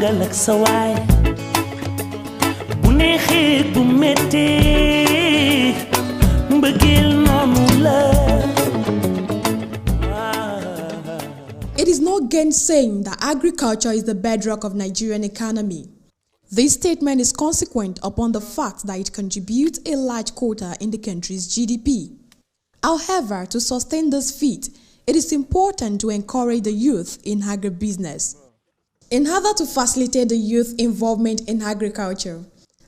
àndal ak sa waay bu neexee bu mettee mbëggeel noonu la. It is no gainsaying that agriculture is the bedrock of Nigerian economy. This statement is consequent upon the fact that it contributes a large quota in the country's GDP. However, to sustain this feat, it is important to encourage the youth in agribusiness. In order to facilitate the youth involvement in agriculture,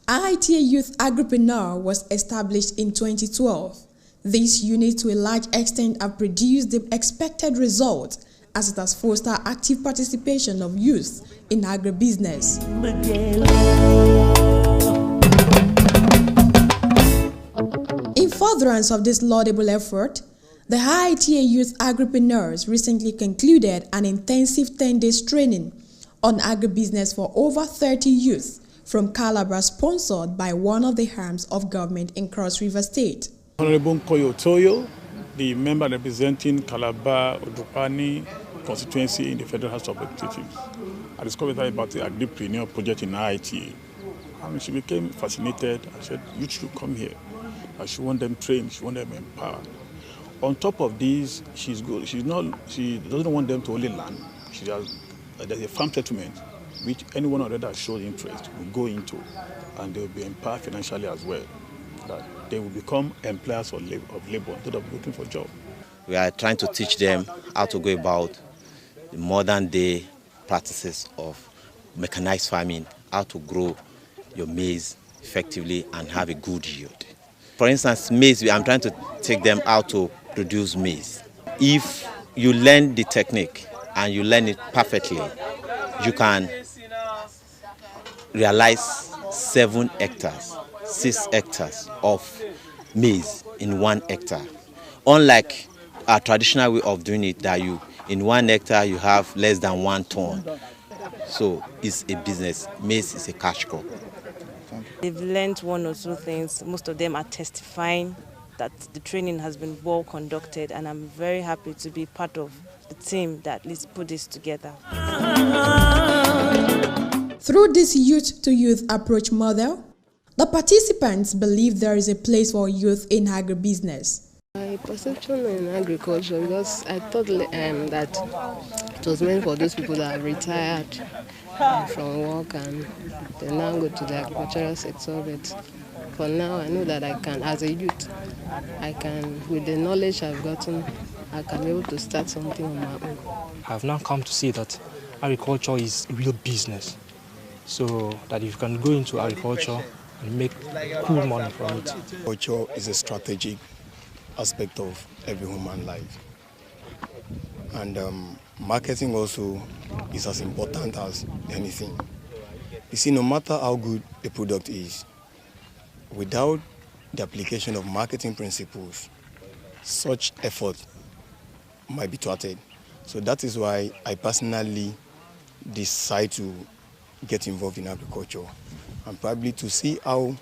IITA Youth Agripreneur was established in 2012. This unit to a large extent have produced the expected results as it has fostered active participation of youth in agribusiness. In furtherance of this laudable effort, the IITA Youth Agripreneurs recently concluded an intensive 10-day training on agribusiness for over 30 youth from Calabar, sponsored by one of the arms of government in Cross River State. Honorable Koyo, the member representing Calabar Odupani constituency in the Federal House of Representatives, I discovered about the Agripreneur project in IITA. And she became fascinated. I said, you should come here. I should want them trained, she want them empowered. On top of this, she's good. She doesn't want them to only learn. There's a farm settlement which anyone already has shown interest will go into, and they will be empowered financially as well. That they will become employers of labor instead of looking for a job. We are trying to teach them how to go about the modern day practices of mechanized farming, how to grow your maize effectively and have a good yield. For instance, maize, I'm trying to take them how to produce maize. If you learn the technique and you learn it perfectly, you can realize 7 hectares, 6 hectares of maize in 1 hectare. Unlike a traditional way of doing it, that in 1 hectare you have less than 1 ton. So it's a business. Maize is a cash crop. They've learned 1 or 2 things. Most of them are testifying that the training has been well conducted, and I'm very happy to be part of the team that let's put this together. Through this youth-to-youth approach model, the participants believe there is a place for youth in agribusiness. My perception in agriculture, because I thought that it was meant for those people that are retired from work and they now go to the agricultural sector. But for now, I know that I can, as a youth, with the knowledge I've gotten, I can be able to start something on my own. I've now come to see that agriculture is real business. So that if you can go into agriculture and make cool money from it. Agriculture is a strategic aspect of every human life. And marketing also is as important as anything. You see, no matter how good a product is, without the application of marketing principles, such effort might be thwarted. So that is why I personally decide to get involved in agriculture, and probably to see how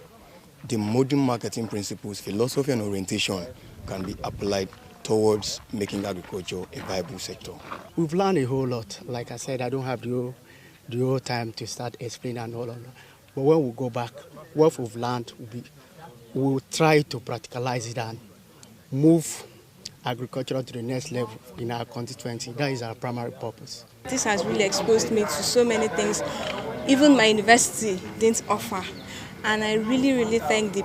the modern marketing principles, philosophy and orientation can be applied towards making agriculture a viable sector. We've learned a whole lot. Like I said, I don't have the whole time to start explaining and all of that. But when we go back, what we've learned, we'll try to practicalize it and move agriculture to the next level in our constituency. That is our primary purpose. This has really exposed me to so many things even my university didn't offer, and I really thank the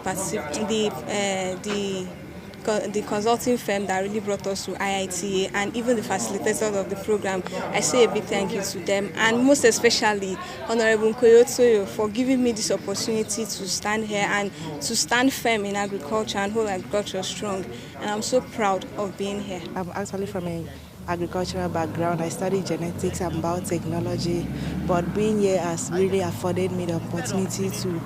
consulting firm that really brought us to IITA, and even the facilitators of the program. I say a big thank you to them, and most especially Honorable Koyo for giving me this opportunity to stand here and to stand firm in agriculture and hold agriculture strong. And I'm so proud of being here. I'm actually from an agricultural background. I studied genetics and biotechnology, but being here has really afforded me the opportunity to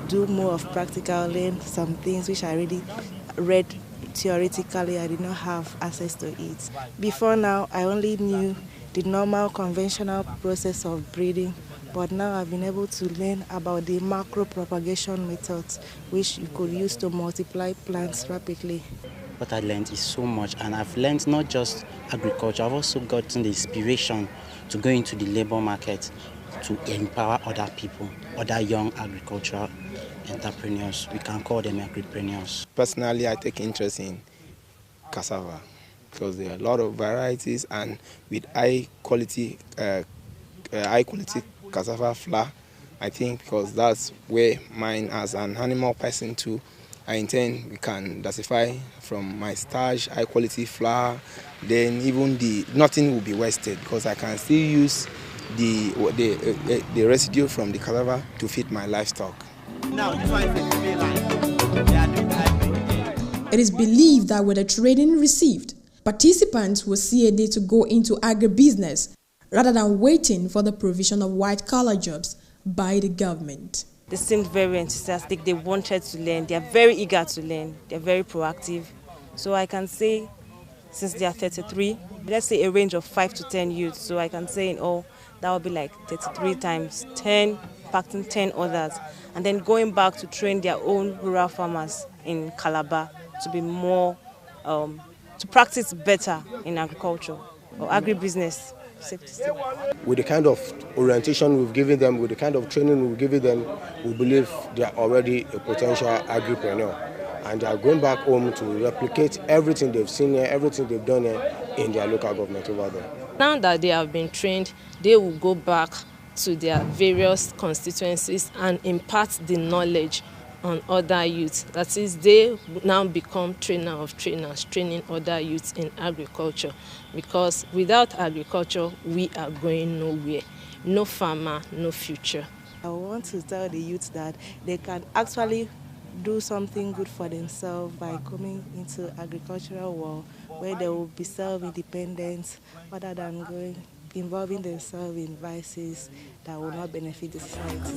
do more of practical, learn some things which I really read theoretically. I did not have access to it. Before now, I only knew the normal conventional process of breeding, but now I've been able to learn about the macro propagation methods which you could use to multiply plants rapidly. What I learned is so much, and I've learned not just agriculture, I've also gotten the inspiration to go into the labor market to empower other people, other young agricultural entrepreneurs. We can call them agripreneurs. Personally, I take interest in cassava because there are a lot of varieties, and with high quality cassava flour, I think, because that's where mine as an animal person too, I intend we can diversify from my starch, high quality flour, then even nothing will be wasted because I can still use the residue from the cassava to feed my livestock. It is believed that with the training received, participants will see a need to go into agribusiness rather than waiting for the provision of white-collar jobs by the government. They seemed very enthusiastic. They wanted to learn. They are very eager to learn. They are very proactive. So I can say, since they are 33, let's say a range of 5 to 10 youths. So I can say in all, that would be like 33 times 10, impacting 10 others. And then going back to train their own rural farmers in Calabar to be more, to practice better in agriculture or agribusiness. With the kind of orientation we've given them, with the kind of training we've given them, we believe they are already a potential agripreneur. And they are going back home to replicate everything they've seen here, everything they've done here in their local government over there. Now that they have been trained, they will go back to their various constituencies and impart the knowledge on other youths. That is, they now become trainer of trainers, training other youths in agriculture. Because without agriculture, we are going nowhere. No farmer, no future. I want to tell the youth that they can actually do something good for themselves by coming into agricultural world where they will be self-independent rather than involving themselves in vices that will not benefit the society.